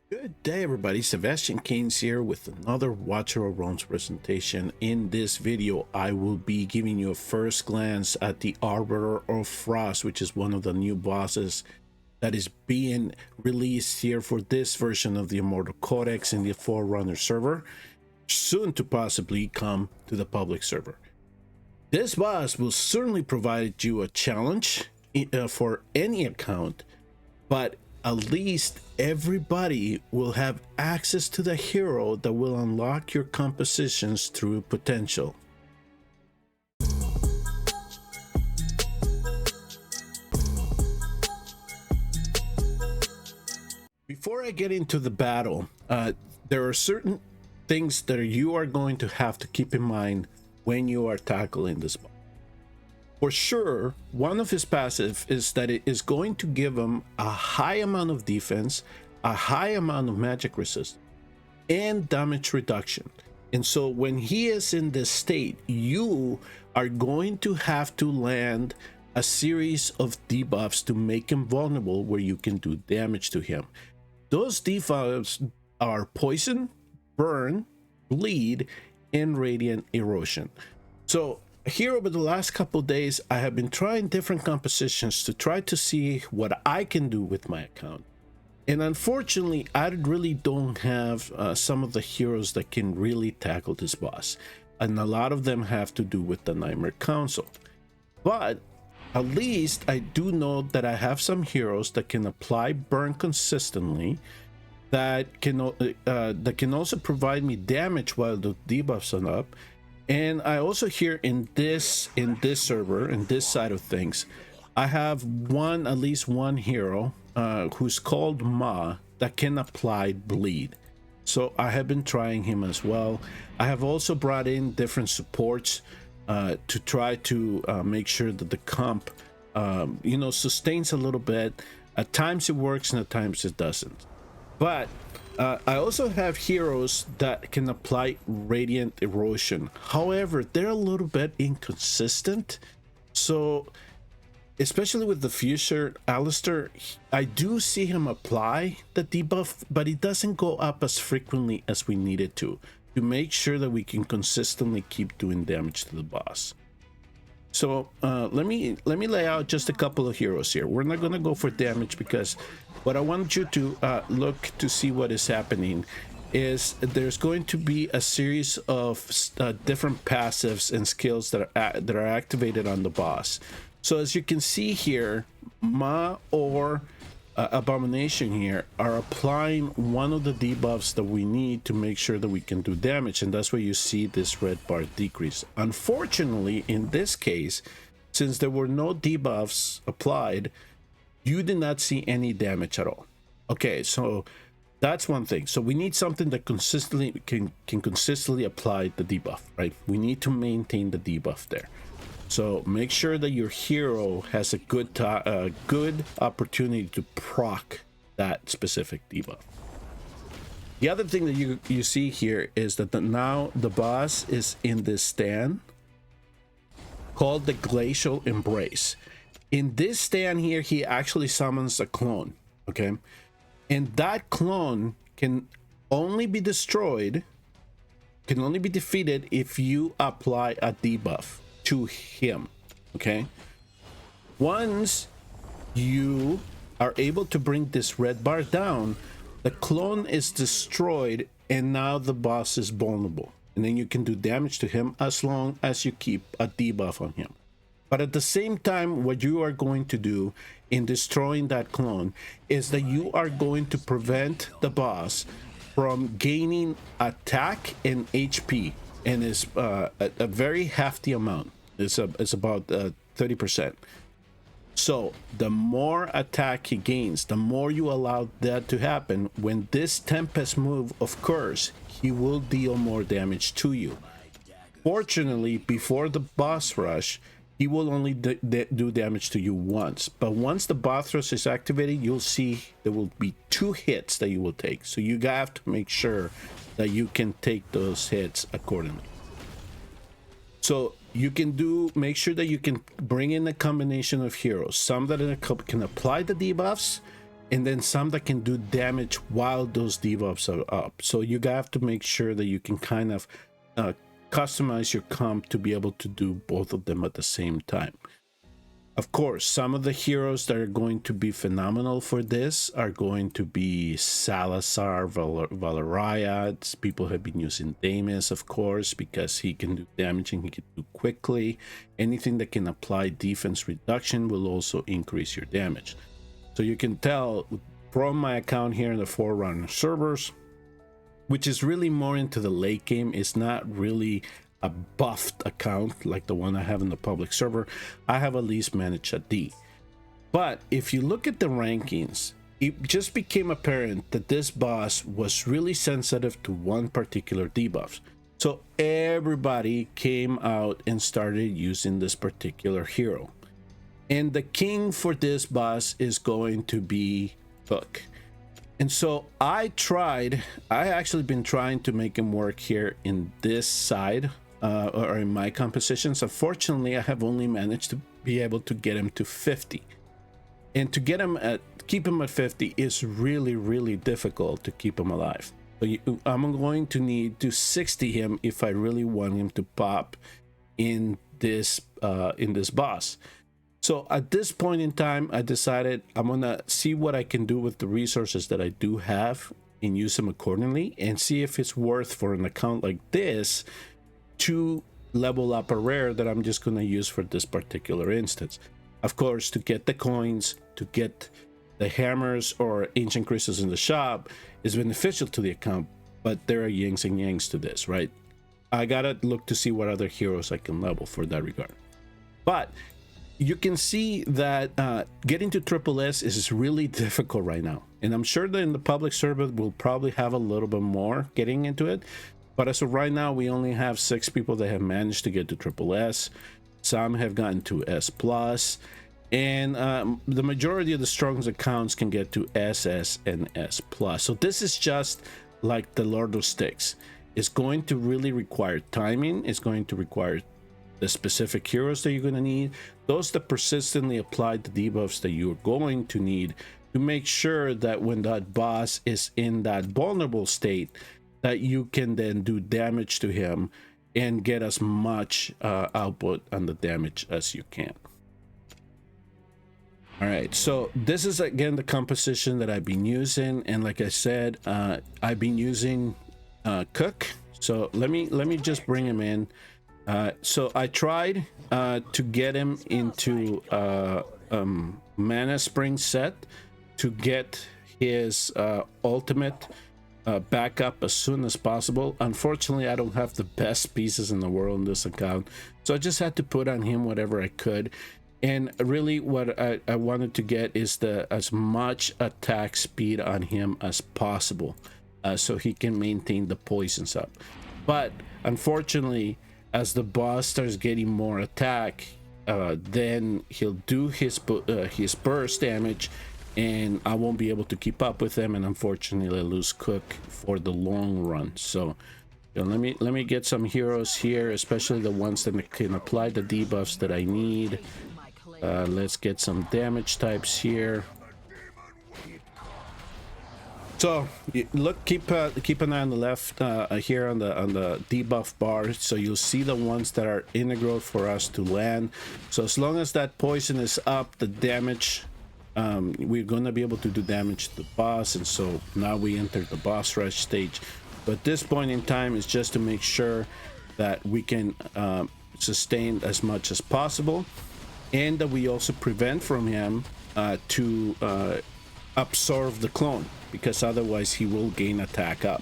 Good day, everybody. Sebastian Keynes here with another Watcher of Realms presentation. In this video, I will be giving you a first glance at the Arbiter of Frost, which is one of the new bosses that is being released here for this version of the Immortal Codex in the Forerunner server, soon to possibly come to the public server. This boss will certainly provide you a challenge for any account, but at least everybody will have access to the hero that will unlock your compositions through potential. Before I get into the battle, there are certain things that you are going to have to keep in mind when you are tackling this boss. For sure, one of his passive is that it is going to give him a high amount of defense, a high amount of magic resistance, and damage reduction. And so when he is in this state, you are going to have to land a series of debuffs to make him vulnerable where you can do damage to him. Those debuffs are poison, burn, bleed, and radiant erosion. So here over the last couple days, I have been trying different compositions to try to see what I can do with my account. And unfortunately, I really don't have some of the heroes that can really tackle this boss. And a lot of them have to do with the Nightmare Council. But at least I do know that I have some heroes that can apply burn consistently, that can also provide me damage while the debuffs are up. And I also here in this server, in this side of things, I have at least one hero who's called Ma that can apply bleed. So I have been trying him as well. I have also brought in different supports to try to make sure that the comp sustains a little bit. At times it works and at times it doesn't. But I also have heroes that can apply radiant erosion. However, they're a little bit inconsistent. So, especially with the Fuser Alistair, I do see him apply the debuff, but it doesn't go up as frequently as we need it to make sure that we can consistently keep doing damage to the boss. So let me lay out just a couple of heroes here. We're not going to go for damage because what I want you to look to see what is happening is there's going to be a series of different passives and skills that are activated on the boss. So as you can see here, Ma or Abomination here are applying one of the debuffs that we need to make sure that we can do damage, and that's where you see this red bar decrease. Unfortunately, in this case, since there were no debuffs applied, you did not see any damage at all. Okay, so that's one thing. So we need something that consistently can consistently apply the debuff, right? We need to maintain the debuff there. So make sure that your hero has a good opportunity to proc that specific debuff. The other thing that you see here is that now the boss is in this stand called the Glacial Embrace. In this stand here, he actually summons a clone, okay? And that clone can only be destroyed, can only be defeated if you apply a debuff to him, okay? Once you are able to bring this red bar down, the clone is destroyed and now the boss is vulnerable, and then you can do damage to him as long as you keep a debuff on him. But at the same time, what you are going to do in destroying that clone is that you are going to prevent the boss from gaining attack and HP, and is a very hefty amount. It's about 30%. So the more attack he gains, the more you allow that to happen. When this Tempest move occurs, he will deal more damage to you. Fortunately, before the boss rush, he will only do damage to you once. But once the boss rush is activated, you'll see there will be 2 hits that you will take. So you have to make sure that you can take those hits accordingly. So you can make sure that you can bring in a combination of heroes, some that can apply the debuffs, and then some that can do damage while those debuffs are up. So you have to make sure that you can kind of customize your comp to be able to do both of them at the same time. Of course, some of the heroes that are going to be phenomenal for this are going to be Salazar, Valeria. People have been using Damis, of course, because he can do damage and he can do quickly. Anything that can apply defense reduction will also increase your damage. So you can tell from my account here in the Forerunner servers, which is really more into the late game, it's not really a buffed account like the one I have in the public server. I have at least managed a D. But if you look at the rankings, it just became apparent that this boss was really sensitive to one particular debuff. So everybody came out and started using this particular hero. And the king for this boss is going to be Hook. And so I actually been trying to make him work here in this side or in my compositions. Unfortunately, I have only managed to be able to get him to 50. And to get him keep him at 50 is really, really difficult to keep him alive. So I'm going to need to 60 him if I really want him to pop in this boss. So at this point in time, I decided I'm gonna see what I can do with the resources that I do have and use them accordingly, and see if it's worth for an account like this to level up a rare that I'm just gonna use for this particular instance. Of course, to get the coins, to get the hammers or ancient crystals in the shop is beneficial to the account, but there are yings and yangs to this, right? I gotta look to see what other heroes I can level for that regard. But you can see that getting to triple S is really difficult right now, and I'm sure that in the public server we'll probably have a little bit more getting into it, but as of right now we only have 6 people that have managed to get to triple S. Some have gotten to S plus, and the majority of the strongest accounts can get to SS and S plus. So this is just like the Lord of Sticks. It's going to really require timing. It's going to require the specific heroes that you're going to need, those that persistently apply the debuffs that you're going to need to make sure that when that boss is in that vulnerable state, that you can then do damage to him and get as much output on the damage as you can. All right, so this is again the composition that I've been using, and like I said, I've been using Cook. So let me just bring him in. So I tried to get him into Mana Spring set to get his ultimate back up as soon as possible. Unfortunately, I don't have the best pieces in the world in this account, so I just had to put on him whatever I could. And really what I wanted to get is as much attack speed on him as possible, so he can maintain the poisons up. But unfortunately, as the boss starts getting more attack, then he'll do his burst damage, and I won't be able to keep up with him, and unfortunately I lose Cook for the long run. So you know, let me get some heroes here, especially the ones that can apply the debuffs that I need. Let's get some damage types here. So look, keep an eye on the left here on the debuff bar, so you'll see the ones that are integral for us to land. So as long as that poison is up, the damage, we're gonna be able to do damage to the boss. And so now we enter the boss rush stage. But at this point in time is just to make sure that we can sustain as much as possible, and that we also prevent from him to absorb the clone, because otherwise he will gain attack up.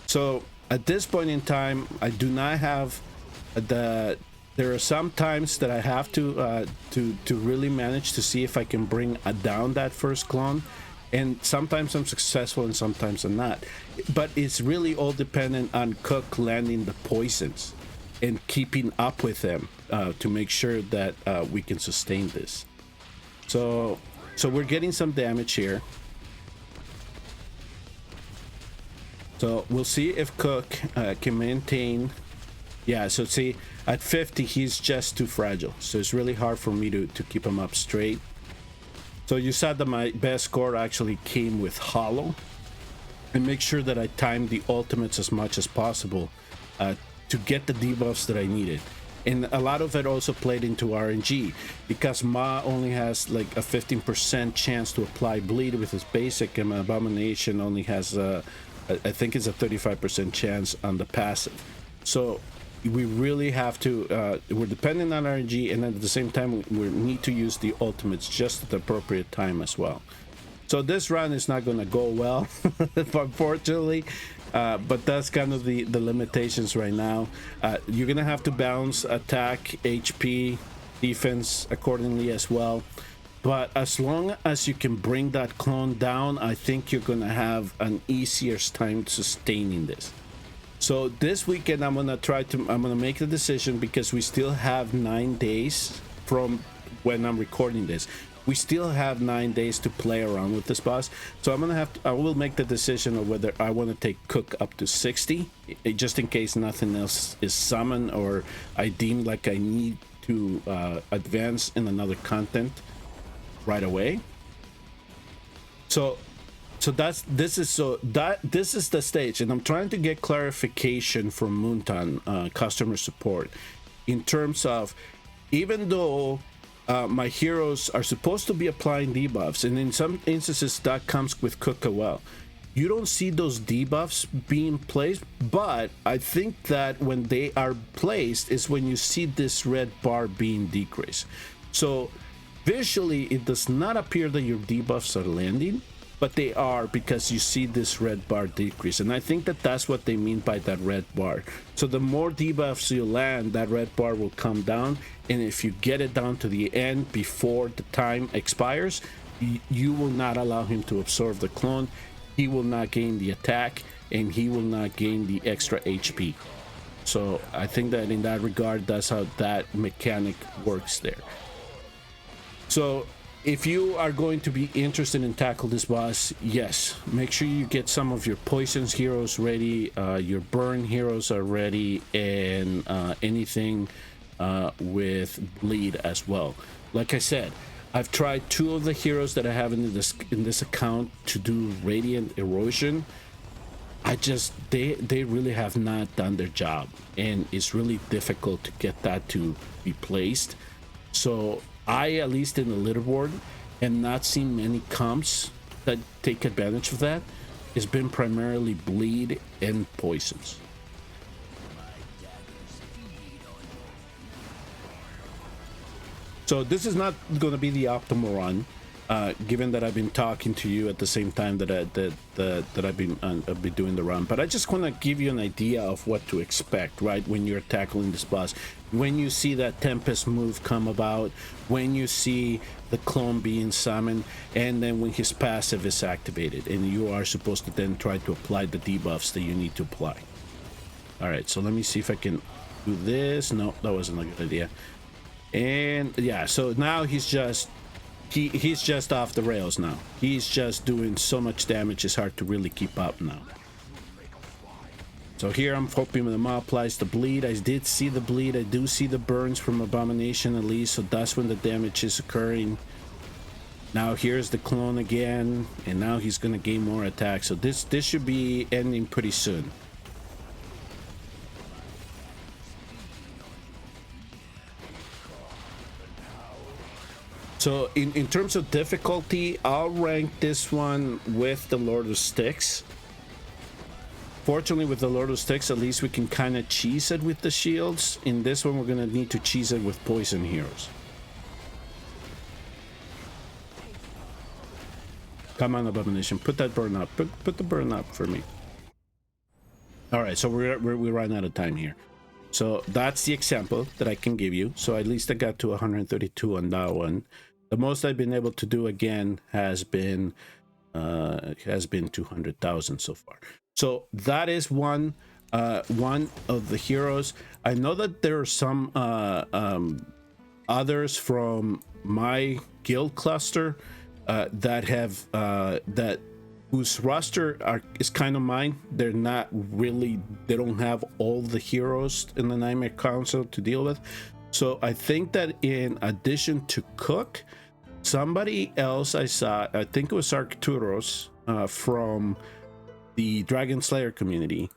So at this point in time, I do not have there are some times that I have to really manage to see if I can bring down that first clone, and sometimes I'm successful and sometimes I'm not. But it's really all dependent on Cook landing the poisons and keeping up with them to make sure that we can sustain this. So we're getting some damage here. So we'll see if Cook can maintain. Yeah, so see, at 50 he's just too fragile, so it's really hard for me to keep him up straight. So you said that my best score actually came with Hollow, and make sure that I timed the ultimates as much as possible to get the debuffs that I needed. And a lot of it also played into RNG, because Ma only has like a 15% chance to apply bleed with his basic, and Abomination only has I think it's a 35% chance on the passive. So we really have to we're dependent on RNG, and at the same time we need to use the ultimates just at the appropriate time as well. So this run is not going to go well, unfortunately, but that's kind of the limitations right now. You're going to have to balance attack, HP, defense accordingly as well. But as long as you can bring that clone down, I think you're going to have an easier time sustaining this. So this weekend I'm going to make the decision, because we still have 9 days from when I'm recording this. We still have 9 days to play around with this boss. So I will make the decision of whether I want to take Cook up to 60, just in case nothing else is summoned, or I deem like I need to advance in another content right away. So this is the stage, and I'm trying to get clarification from Moonton customer support in terms of, even though my heroes are supposed to be applying debuffs, and in some instances that comes with Cook as well, you don't see those debuffs being placed. But I think that when they are placed is when you see this red bar being decreased. So visually it does not appear that your debuffs are landing, but they are, because you see this red bar decrease. And I think that that's what they mean by that red bar. So the more debuffs you land, that red bar will come down, and if you get it down to the end before the time expires, you will not allow him to absorb the clone. He will not gain the attack, and he will not gain the extra HP. So I think that in that regard, that's how that mechanic works there. So if you are going to be interested in tackle this boss, yes, make sure you get some of your poisons heroes ready, your burn heroes are ready, and anything with bleed as well. Like I said, I've tried 2 of the heroes that I have in this account to do radiant erosion. They really have not done their job, and it's really difficult to get that to be placed. So I, at least in the leaderboard, have not seen many comps that take advantage of that. It's been primarily bleed and poisons. So this is not going to be the optimal run, given that I've been talking to you at the same time that I've been doing the run. But I just want to give you an idea of what to expect, right, when you're tackling this boss. When you see that Tempest move come about, when you see the clone being summoned, and then when his passive is activated, and you are supposed to then try to apply the debuffs that you need to apply. All right, so let me see if I can do this. No, that wasn't a good idea. And yeah, so now he's just off the rails now. He's just doing so much damage, it's hard to really keep up now. So here I'm hoping the Ma applies the bleed. I did see the bleed. I do see the burns from Abomination at least, so that's when the damage is occurring. Now here's the clone again, and now he's gonna gain more attack. So this should be ending pretty soon. So in terms of difficulty, I'll rank this one with the Lord of Sticks. Fortunately, with the Lord of Sticks, at least we can kind of cheese it with the shields. In this one, we're going to need to cheese it with poison heroes. Come on, Abomination. Put that burn up. Put the burn up for me. All right, so we're running out of time here. So that's the example that I can give you. So at least I got to 132 on that one. The most I've been able to do again has been 200,000 so far. So that is one of the heroes. I know that there are some others from my guild cluster that have whose roster is kind of mine. They're not really, they don't have all the heroes in the Nightmare Council to deal with. So I think that in addition to Cook, somebody else I saw, I think it was Arcturos from the Dragon Slayer community,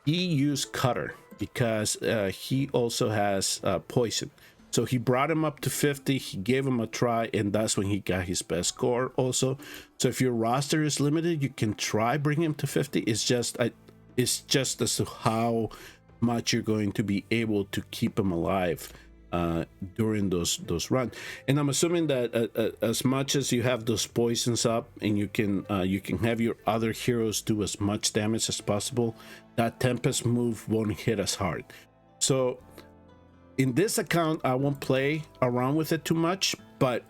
he used Cutter because he also has poison. So he brought him up to 50, he gave him a try, and that's when he got his best score also. So if your roster is limited, you can try bring him to 50. It's just as to how much you're going to be able to keep him alive during those runs. And I'm assuming that as much as you have those poisons up and you can have your other heroes do as much damage as possible, that Tempest move won't hit as hard. So in this account, I won't play around with it too much, but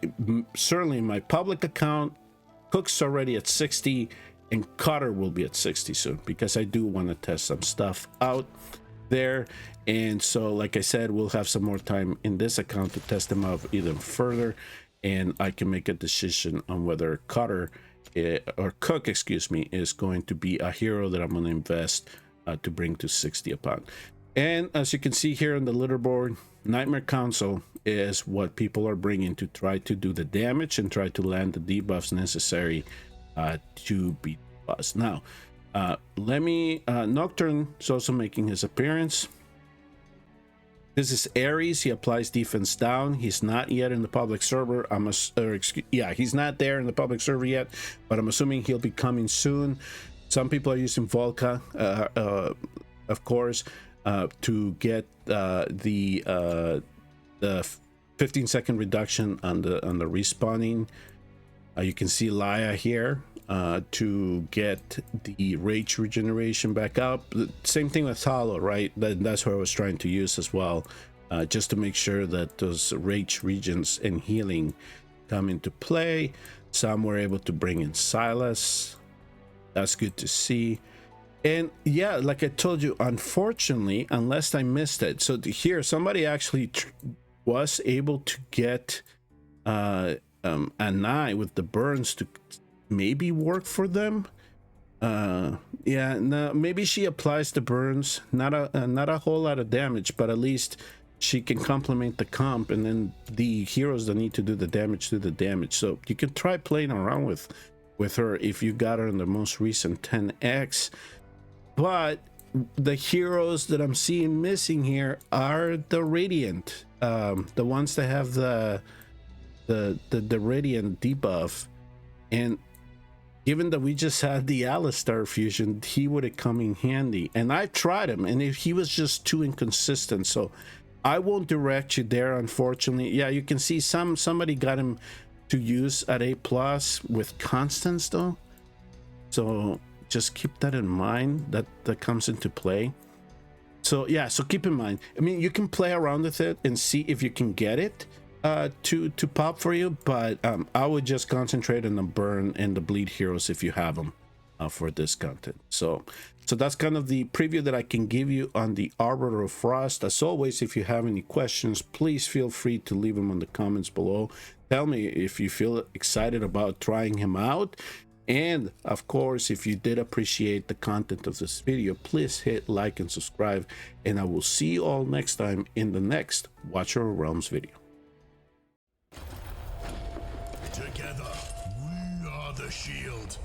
certainly in my public account, Cook's already at 60 and Cutter will be at 60 soon, because I do want to test some stuff out there. And so, like I said, we'll have some more time in this account to test them out even further, and I can make a decision on whether Cutter or Cook, excuse me, is going to be a hero that I'm going to invest to bring to 60 upon. And as you can see here on the leaderboard, Nightmare Council is what people are bringing to try to do the damage and try to land the debuffs necessary to beat the boss. Now, let me Nocturne is also making his appearance. This is Ares. He applies defense down. He's not yet in the public server. He's not there in the public server yet, but I'm assuming he'll be coming soon. Some people are using Volca, of course, to get the 15-second reduction on the respawning. You can see Laya here to get the rage regeneration back up. Same thing with Hollow, right? That's what I was trying to use as well, just to make sure that those rage regions and healing come into play. Some were able to bring in Silas. That's good to see. And yeah, like I told you, unfortunately, unless I missed it, so here somebody actually was able to get Anai with the burns to maybe work for them. Yeah, no, maybe she applies the burns, not a whole lot of damage, but at least she can complement the comp, and then the heroes that need to do the damage do the damage. So you can try playing around with her if you got her in the most recent 10x. But the heroes that I'm seeing missing here are the Radiant, the ones that have the Radiant debuff. And given that we just had the Alistar fusion, he would have come in handy. And I tried him, and he was just too inconsistent. So I won't direct you there, unfortunately. Yeah, you can see somebody got him to use at A+ with Constance, though. So just keep that in mind, that comes into play. So yeah, so keep in mind, I mean, you can play around with it and see if you can get it to pop for you, but I would just concentrate on the burn and the bleed heroes if you have them for this content. So that's kind of the preview that I can give you on the Arbiter of Frost. As always, if you have any questions, please feel free to leave them in the comments below. Tell me if you feel excited about trying him out. And of course, if you did appreciate the content of this video, please hit like and subscribe, and I will see you all next time in the next Watcher of Realms video. Together, we are the shield.